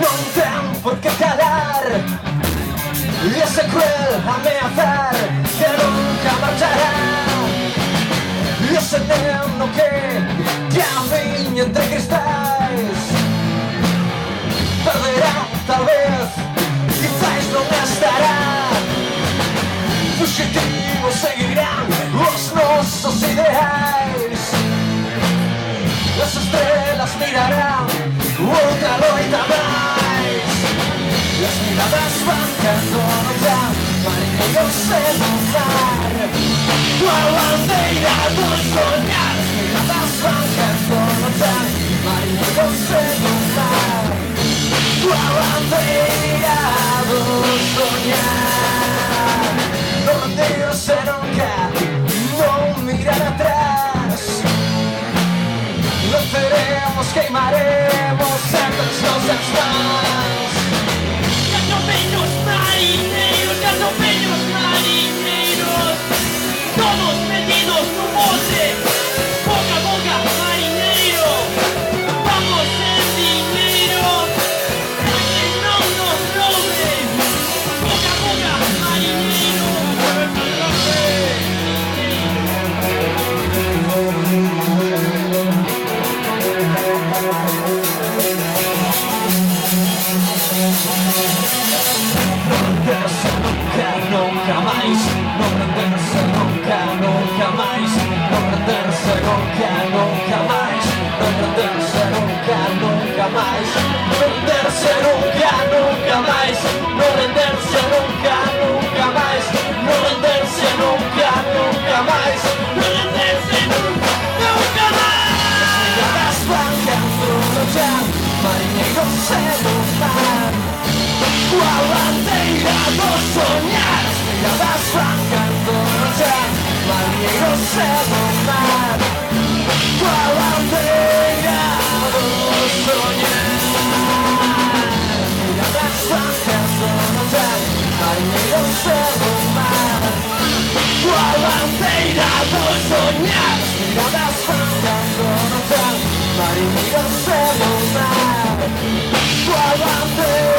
non ten por que calar e ese cruel ameazar que nunca marchará e ese neno que camiña entre cristais perderá tal vez quizás non estará fugitivos seguirán os nosos ideais as estrelas mirarán outra loita máis as miradas van cando non xa mariñeiros en o mar tua bandeira do soñar as miradas van cando non xa mariñeiros en o mar tua bandeira do soñar non rendirse nunca non mirar atrás venceremos, queimaremos certas nosas mãos. Casamenhos marinheiros, casamenhos marinheiros, todos metidos no bote, boca a boca marinheiro, vamos ser dinheiro, para que não nos roube, boca a boca marinheiro. Nunca mais, não renderse nunca, nunca mais, não renderse nunca, nunca mais, não renderse nunca, nunca mais, não renderse nunca, nunca mais, não renderse nunca, nunca mais, não renderse nunca, nunca mais, não renderse nunca, nunca mais. As miradas van cando no chan, marinheiros en o mar, coa bandeira do soñar. Miradas van cando no chan, marinheiros en o mar, coa bandeira do soñar. Miradas van cando no chan, marinheiros en o mar, coa bandeira do soñar. Miradas van cando no chan, marinheiros en o mar, coa bandeira